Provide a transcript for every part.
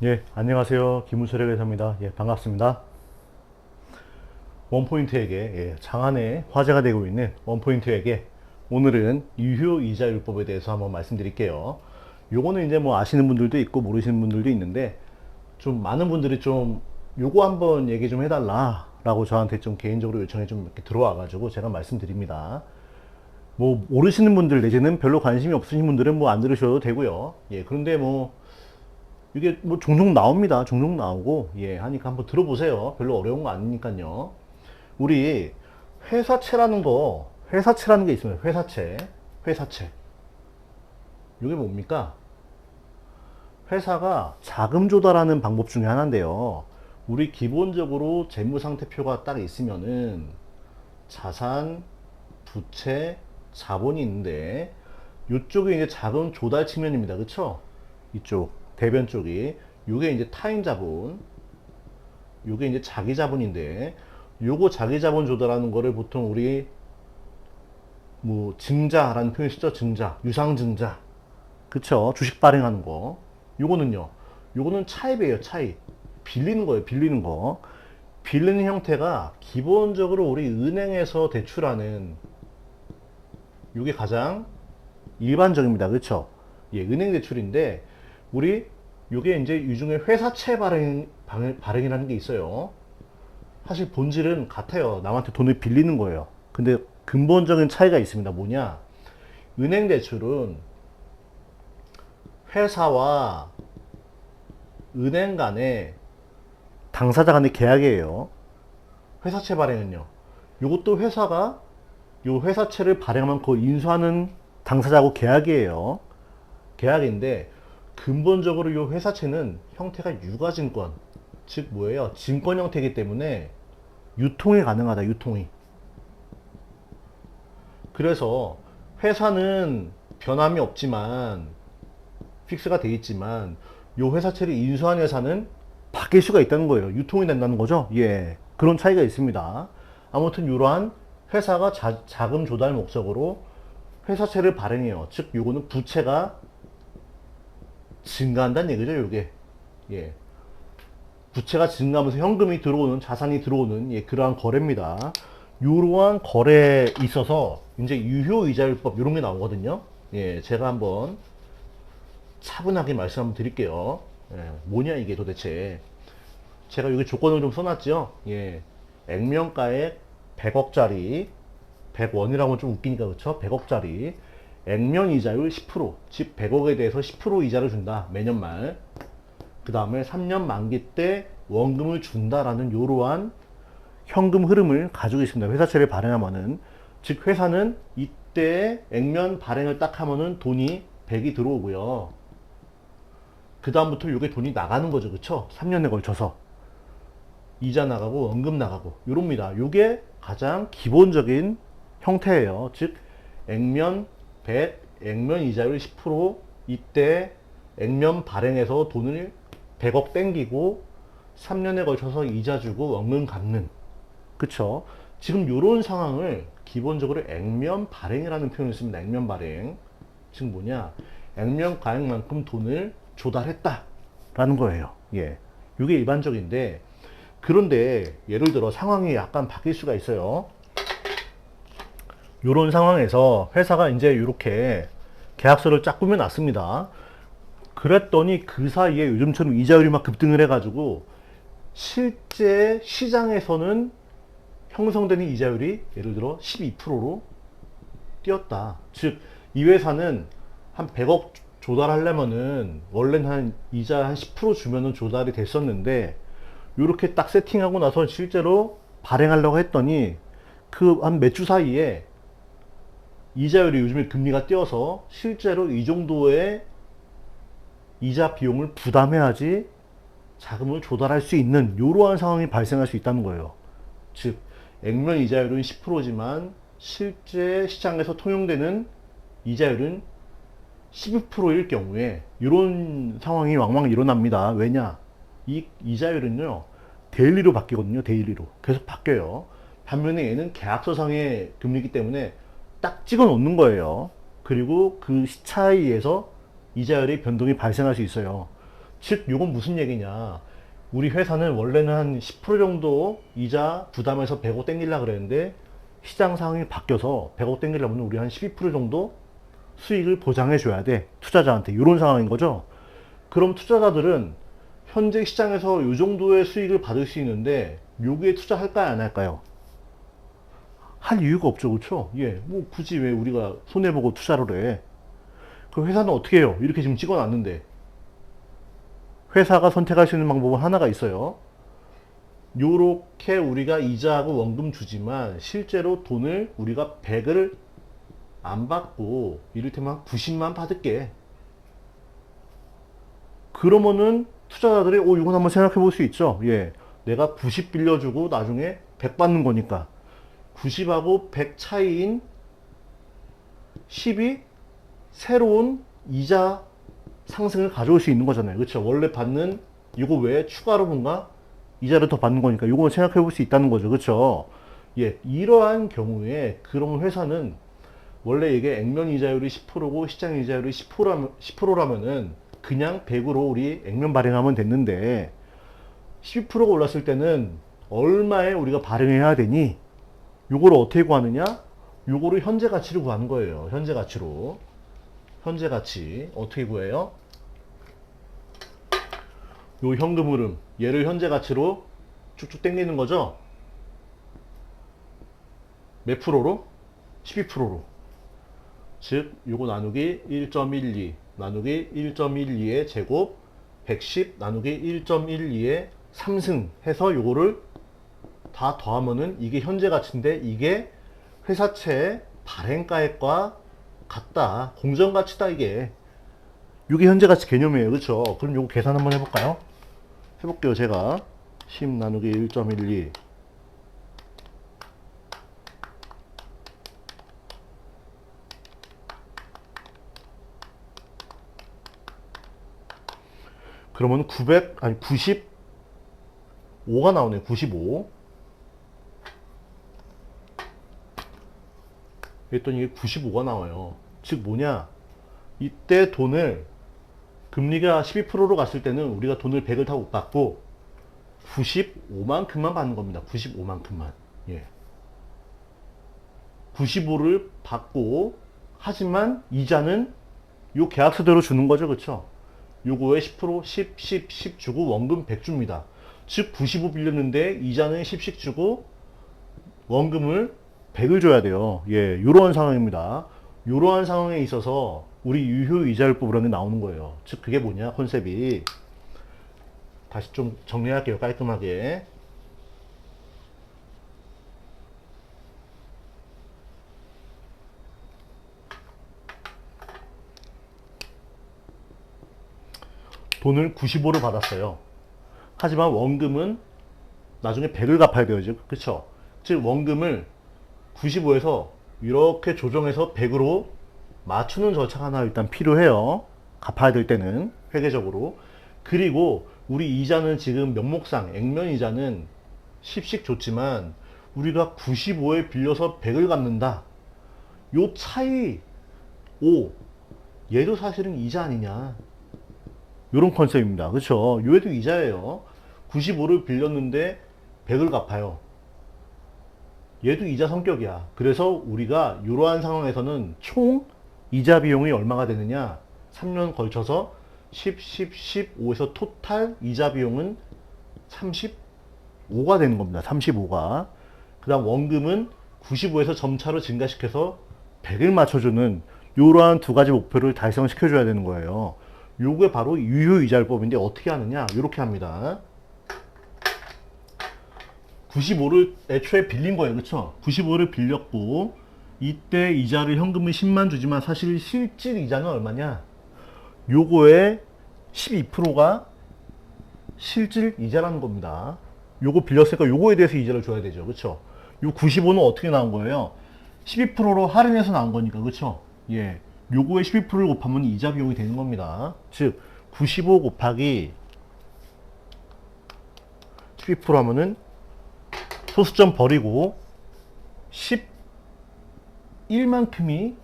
예, 안녕하세요. 김우철의 회사입니다. 예, 반갑습니다. 원포인트에게, 장안의 화제가 되고 있는 원포인트에게 오늘은 유효이자율법에 대해서 한번 말씀드릴게요. 요거는 이제 뭐 아시는 분들도 있고 모르시는 분들도 있는데 좀 많은 분들이 좀 요거 한번 얘기 좀 해달라 라고 저한테 좀 개인적으로 요청이 좀 이렇게 들어와가지고 제가 말씀드립니다. 뭐 모르시는 분들 내지는 별로 관심이 없으신 분들은 뭐 안 들으셔도 되고요. 예, 그런데 뭐 이게 뭐 종종 나옵니다. 종종 나오고 예 하니까 한번 들어보세요. 별로 어려운 거 아니니까요. 우리 회사채라는 게 있습니다. 회사채. 이게 뭡니까? 회사가 자금 조달하는 방법 중에 하나인데요. 우리 기본적으로 재무상태표가 딱 있으면은 자산, 부채, 자본이 있는데 이쪽이 이제 자금 조달 측면입니다. 그쵸? 이쪽 대변 쪽이 요게 이제 타인 자본, 요게 이제 자기 자본인데 요거 자기 자본 조달하는 거를 보통 우리 뭐 증자라는 표현이 쓰죠. 증자, 유상증자. 그쵸? 주식 발행하는 거. 요거는요. 요거는 차입이에요. 차입. 빌리는 거예요. 빌리는 거. 빌리는 형태가 기본적으로 우리 은행에서 대출하는 요게 가장 일반적입니다. 그쵸? 예, 은행 대출인데 우리 요게 이제 유중에 회사채 발행이라는 게 있어요. 사실 본질은 같아요. 남한테 돈을 빌리는 거예요. 근데 근본적인 차이가 있습니다. 뭐냐? 은행 대출은 회사와 은행 간의 당사자 간의 계약이에요. 회사채 발행은요. 요것도 회사가 요 회사채를 발행하면 그걸 인수하는 당사자하고 계약이에요. 계약인데 근본적으로 요 회사채는 형태가 유가증권, 즉 뭐예요? 증권 형태이기 때문에 유통이 가능하다. 유통이. 그래서 회사는 변함이 없지만 픽스가 돼 있지만 요 회사채를 인수한 회사는 바뀔 수가 있다는 거예요. 유통이 된다는 거죠. 예. 그런 차이가 있습니다. 아무튼 이러한 회사가 자금 조달 목적으로 회사채를 발행해요. 즉 요거는 부채가 증가한다는 얘기죠. 요게. 예. 부채가 증가하면서 현금이 들어오는 자산이 들어오는 예, 그러한 거래입니다. 이러한 거래에 있어서 이제 유효이자율법 이런 게 나오거든요. 예, 제가 한번 차분하게 말씀 한번 드릴게요. 예, 뭐냐 이게 도대체. 제가 여기 조건을 좀 써놨죠. 예, 액면가액 100억짜리 100원이라고 좀 웃기니까 그렇죠. 100억짜리 액면 이자율 10%, 즉 100억에 대해서 10% 이자를 준다. 매년 말. 그 다음에 3년 만기 때 원금을 준다라는 이러한 현금 흐름을 가지고 있습니다. 회사채를 발행하면은. 즉 회사는 이때 액면 발행을 딱 하면은 돈이 100이 들어오고요. 그 다음부터 이게 돈이 나가는 거죠. 그쵸? 3년에 걸쳐서. 이자 나가고 원금 나가고 요럽니다. 요게 가장 기본적인 형태예요. 즉 액면 100, 액면 이자율 10% 이때 액면 발행해서 돈을 100억 땡기고 3년에 걸쳐서 이자 주고 원금 갚는. 그쵸? 지금 요런 상황을 기본적으로 액면 발행이라는 표현을 씁니다. 액면 발행. 즉 뭐냐? 액면 가액만큼 돈을 조달했다. 라는 거예요. 예. 이게 일반적인데, 그런데 예를 들어 상황이 약간 바뀔 수가 있어요. 요런 상황에서 회사가 이제 이렇게 계약서를 쫙 꾸며놨습니다. 그랬더니 그 사이에 요즘처럼 이자율이 막 급등을 해가지고 실제 시장에서는 형성되는 이자율이 예를 들어 12%로 뛰었다. 즉, 이 회사는 한 100억 조달하려면은 원래는 한 이자 한 10% 주면은 조달이 됐었는데 이렇게 딱 세팅하고 나서 실제로 발행하려고 했더니 그 한 몇 주 사이에 이자율이 요즘에 금리가 뛰어서 실제로 이 정도의 이자 비용을 부담해야지 자금을 조달할 수 있는 이러한 상황이 발생할 수 있다는 거예요. 즉 액면 이자율은 10%지만 실제 시장에서 통용되는 이자율은 12%일 경우에 이런 상황이 왕왕 일어납니다. 왜냐? 이 이자율은요 데일리로 바뀌거든요. 데일리로 계속 바뀌어요. 반면에 얘는 계약서상의 금리이기 때문에 딱 찍어 놓는 거예요. 그리고 그 시차에 의해서 이자율의 변동이 발생할 수 있어요. 즉 요건 무슨 얘기냐, 우리 회사는 원래는 한 10% 정도 이자 부담해서 100억 땡기려고 그랬는데 시장 상황이 바뀌어서 100억 땡기려면 우리 한 12% 정도 수익을 보장해 줘야 돼, 투자자한테. 이런 상황인 거죠. 그럼 투자자들은 현재 시장에서 이 정도의 수익을 받을 수 있는데 여기에 투자할까요, 안 할까요? 할 이유가 없죠, 그렇죠? 예, 뭐 굳이 왜 우리가 손해보고 투자를 해? 그 회사는 어떻게 해요? 이렇게 지금 찍어놨는데. 회사가 선택할 수 있는 방법은 하나가 있어요. 요렇게 우리가 이자하고 원금 주지만 실제로 돈을 우리가 100을 안 받고 이를테면 90만 받을게. 그러면은 투자자들이 이건 한번 생각해 볼 수 있죠. 예, 내가 90 빌려주고 나중에 100 받는 거니까 90하고 100 차이인 10이 새로운 이자 상승을 가져올 수 있는 거잖아요. 그렇죠? 원래 받는 이거 외에 추가로 뭔가 이자를 더 받는 거니까 이거 생각해 볼 수 있다는 거죠. 그렇죠? 예, 이러한 경우에 그런 회사는 원래 이게 액면 이자율이 10%고 시장 이자율이 10%라면은 그냥 100으로 우리 액면 발행하면 됐는데 12%가 올랐을 때는 얼마에 우리가 발행해야 되니? 요거를 어떻게 구하느냐? 요거를 현재 가치로 구하는 거예요. 현재 가치로. 현재 가치 어떻게 구해요? 요 현금 흐름 얘를 현재 가치로 쭉쭉 당기는 거죠. 몇 프로로? 12%로. 즉 요거 나누기 1.12 나누기 1.12의 제곱 110 나누기 1.12의 3승 해서 요거를 다 더하면은 이게 현재 가치인데 이게 회사채 발행가액과 같다. 공정가치다 이게. 이게 현재가치 개념이에요. 그렇죠? 그럼 요거 계산 한번 해볼까요? 해볼게요. 제가 10 나누기 1.12 그러면 95가 나오네요. 95. 그랬더니 이게 95가 나와요. 즉 뭐냐? 이때 돈을 금리가 12%로 갔을 때는 우리가 돈을 100을 다 못 받고 95만큼만 받는 겁니다. 95만큼만. 예. 95를 받고 하지만 이자는 요 계약서대로 주는 거죠. 그렇죠? 요거에 10%, 10 주고 원금 100 줍니다. 즉 95 빌렸는데 이자는 10씩 주고 원금을 100을 줘야 돼요. 예, 요러한 상황입니다. 요러한 상황에 있어서 우리 유효이자율법이라는 게 나오는 거예요. 즉 그게 뭐냐 컨셉이. 다시 좀 정리할게요. 깔끔하게. 돈을 95를 받았어요. 하지만 원금은 나중에 100을 갚아야 돼요. 그쵸? 즉 원금을 95에서 이렇게 조정해서 100으로 맞추는 절차가 하나 일단 필요해요. 갚아야 될 때는 회계적으로. 그리고 우리 이자는 지금 명목상 액면 이자는 10씩 줬지만 우리가 95에 빌려서 100을 갚는다. 요 차이 5 얘도 사실은 이자 아니냐. 요런 컨셉입니다. 그렇죠? 요에도 이자예요. 95를 빌렸는데 100을 갚아요. 얘도 이자 성격이야. 그래서 우리가 이러한 상황에서는 총 이자 비용이 얼마가 되느냐? 3년 걸쳐서 15에서 토탈 이자 비용은 35가 되는 겁니다. 35가. 그 다음 원금은 95에서 점차로 증가시켜서 100을 맞춰주는 이러한 두 가지 목표를 달성시켜줘야 되는 거예요. 요게 바로 유효이자율법인데 어떻게 하느냐? 이렇게 합니다. 95를 애초에 빌린 거예요. 그쵸? 95를 빌렸고 이때 이자를 현금은 10만 주지만 사실 실질 이자는 얼마냐? 요거의 12%가 실질 이자라는 겁니다. 요거 빌렸으니까 요거에 대해서 이자를 줘야 되죠. 그쵸? 요 95는 어떻게 나온 거예요? 12%로 할인해서 나온 거니까. 그쵸? 예. 요거에 12%를 곱하면 이자 비용이 되는 겁니다. 즉 95 곱하기 12% 하면은 소수점 버리고 11만큼이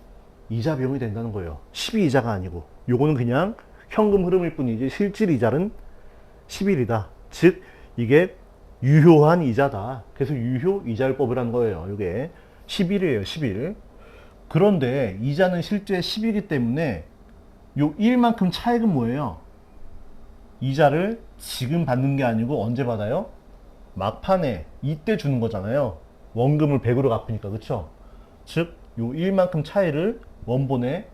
이자 비용이 된다는 거예요. 12 이자가 아니고 요거는 그냥 현금 흐름일 뿐이지 실질 이자는 10일이다. 즉 이게 유효한 이자다. 그래서 유효 이자율법이라는 거예요. 이게 10일이에요. 10일. 그런데 이자는 실제 10이기 때문에 요 1만큼 차액은 뭐예요? 이자를 지금 받는 게 아니고 언제 받아요? 막판에 이때 주는 거잖아요. 원금을 100으로 갚으니까. 그쵸? 즉 요 1만큼 차이를 원본에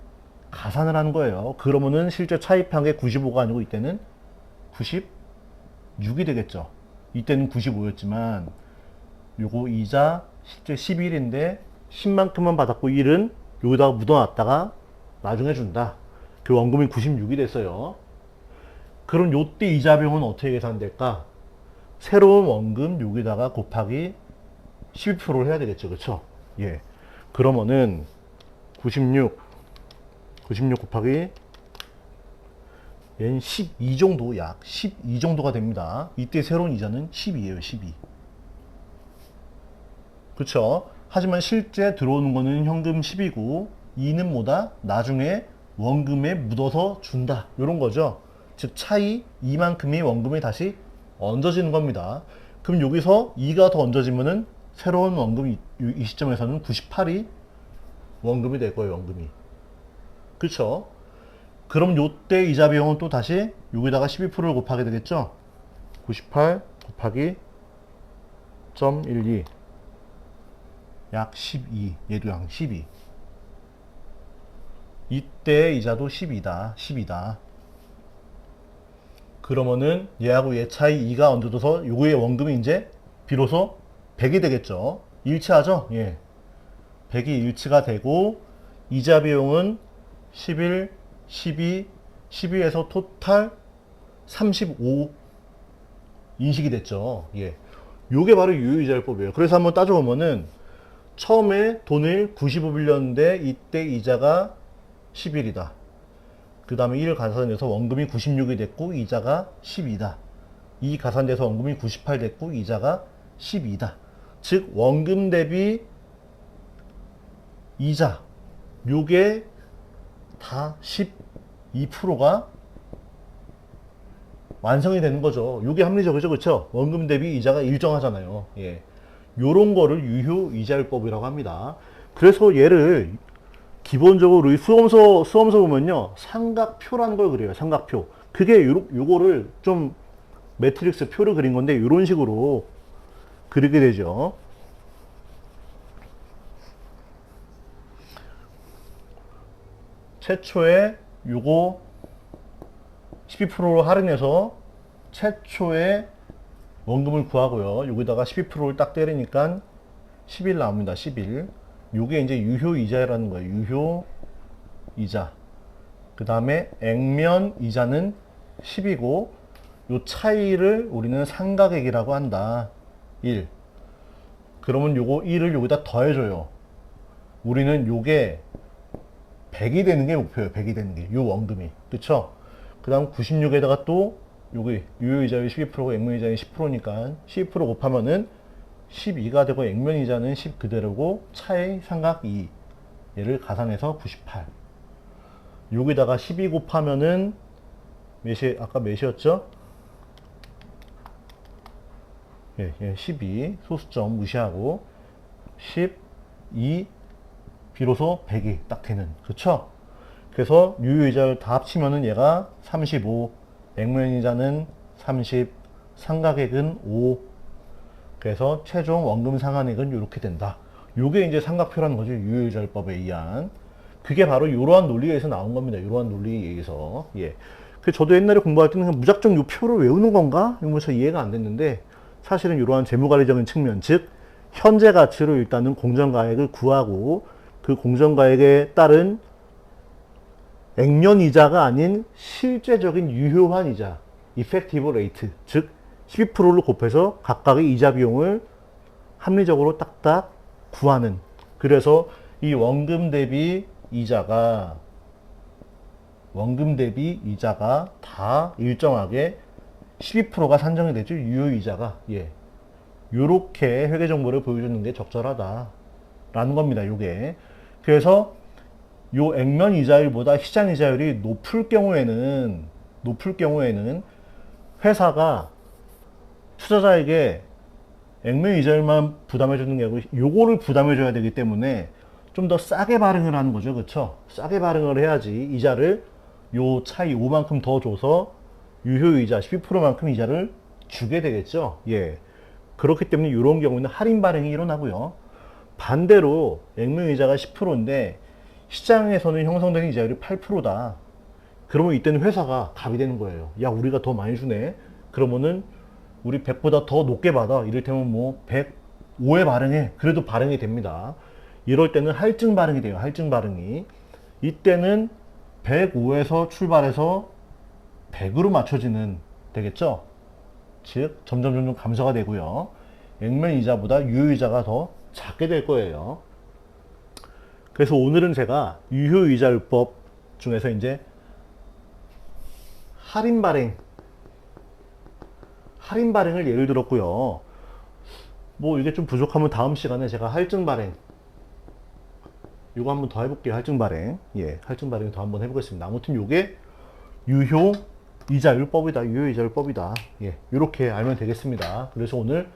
가산을 하는 거예요. 그러면은 실제 차입한 게 95가 아니고 이때는 96이 되겠죠. 이때는 95였지만 요거 이자 실제 11인데 10만큼만 받았고 1은 여기다가 묻어놨다가 나중에 준다. 그 원금이 96이 됐어요. 그럼 요때 이자 비용은 어떻게 계산될까? 새로운 원금 여기다가 곱하기 12%를 해야 되겠죠. 그쵸? 예. 그러면은 96 곱하기 얘는 12 정도, 약 12 정도가 됩니다. 이때 새로운 이자는 12예요. 12. 그쵸? 하지만 실제 들어오는 거는 현금 10이고 2는 뭐다? 나중에 원금에 묻어서 준다. 이런 거죠. 즉 차이 2만큼이 원금에 다시 얹어지는 겁니다. 그럼 여기서 2가 더 얹어지면은 새로운 원금이 이 시점에서는 98이 원금이 될 거예요. 원금이. 그쵸? 그럼 요때 이자 비용은 또 다시 여기다가 12%를 곱하게 되겠죠? 98 곱하기 0.12 약 12. 얘도 약 12. 이때 이자도 12다. 10이다. 그러면은 얘하고 얘 차이 2가 얹어져서 요거의 원금이 이제 비로소 100이 되겠죠. 일치하죠? 예. 100이 일치가 되고 이자 비용은 11, 12, 12에서 토탈 35 인식이 됐죠. 예. 요게 바로 유효이자율법이에요. 그래서 한번 따져보면은 처음에 돈을 95 빌렸는데 이때 이자가 11이다. 그 다음에 1 가산돼서 원금이 96이 됐고 이자가 12다. 2 가산돼서 원금이 98 됐고 이자가 12다. 즉 원금 대비 이자 요게 다 12%가 완성이 되는 거죠. 요게 합리적이죠. 그렇죠? 원금 대비 이자가 일정하잖아요. 예. 요런 거를 유효 이자율법이라고 합니다. 그래서 얘를 기본적으로 수험서 보면요. 삼각표라는 걸 그려요. 삼각표. 그게 요거를 좀 매트릭스 표를 그린 건데 요런 식으로 그리게 되죠. 최초에 요거 12%로 할인해서 최초에 원금을 구하고요. 여기다가 12%를 딱 때리니까 10일 나옵니다. 10일. 요게 이제 유효 이자라는 거예요. 유효 이자. 그 다음에 액면 이자는 10이고 요 차이를 우리는 상각액이라고 한다. 1. 그러면 요거 1을 여기다 더해줘요. 우리는 요게 100이 되는 게 목표예요. 100이 되는 게. 요 원금이. 그쵸? 그 다음 96에다가 또 여기 유효이자율 12%고 액면이자는 10%니까 12% 곱하면은 12가 되고 액면이자는 10 그대로고 차의 삼각 2 얘를 가산해서 98 여기다가 12 곱하면은 몇이 아까 몇이었죠? 예, 12 소수점 무시하고 12 비로소 100이 딱 되는 그쵸? 그래서 유효이자를 다 합치면은 얘가 35 액면이자는 30 상각액은 5 그래서 최종 원금 상환액은 이렇게 된다. 요게 이제 삼각표라는 거죠. 유효이자율법에 의한. 그게 바로 이러한 논리에 의해서 나온 겁니다. 이러한 논리에 의해서. 예. 그 저도 옛날에 공부할 때는 무작정 요 표를 외우는 건가? 이러면서 이해가 안 됐는데 사실은 이러한 재무관리적인 측면, 즉 현재 가치로 일단은 공정가액을 구하고 그 공정가액에 따른 액면 이자가 아닌 실제적인 유효한 이자, effective rate, 즉 12%를 곱해서 각각의 이자 비용을 합리적으로 딱딱 구하는. 그래서 이 원금 대비 이자가 다 일정하게 12%가 산정이 되죠. 유효이자가. 예. 요렇게 회계 정보를 보여주는 게 적절하다라는 겁니다. 요게. 그래서 요 액면 이자율보다 시장 이자율이 높을 경우에는 회사가 투자자에게 액면 이자율만 부담해 주는 게 아니고 요거를 부담해 줘야 되기 때문에 좀 더 싸게 발행을 하는 거죠. 그쵸? 싸게 발행을 해야지 이자를 요 차이 5만큼 더 줘서 유효이자 12%만큼 이자를 주게 되겠죠. 예. 그렇기 때문에 이런 경우는 할인 발행이 일어나고요. 반대로 액면이자가 10%인데 시장에서는 형성되는 이자율이 8%다. 그러면 이때는 회사가 갑이 되는 거예요. 야, 우리가 더 많이 주네. 그러면은 우리 100보다 더 높게 받아. 이를테면 뭐 105에 발행해. 그래도 발행이 됩니다. 이럴 때는 할증 발행이 돼요. 할증 발행이. 이때는 105에서 출발해서 100으로 맞춰지는 되겠죠. 즉 점점 감소가 되고요. 액면 이자보다 유효이자가 더 작게 될 거예요. 그래서 오늘은 제가 유효이자율법 중에서 이제 할인 발행을 예를 들었고요. 뭐 이게 좀 부족하면 다음 시간에 제가 할증 발행 이거 한번 더 해볼게요. 할증 발행. 예, 할증 발행 더 한번 해보겠습니다. 아무튼 요게 유효이자율법이다. 유효이자율법이다. 예, 이렇게 알면 되겠습니다. 그래서 오늘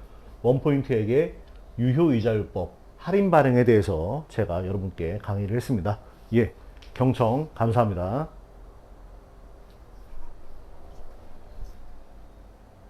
원포인트에게 유효이자율법 할인 발행에 대해서 제가 여러분께 강의를 했습니다. 예, 경청 감사합니다.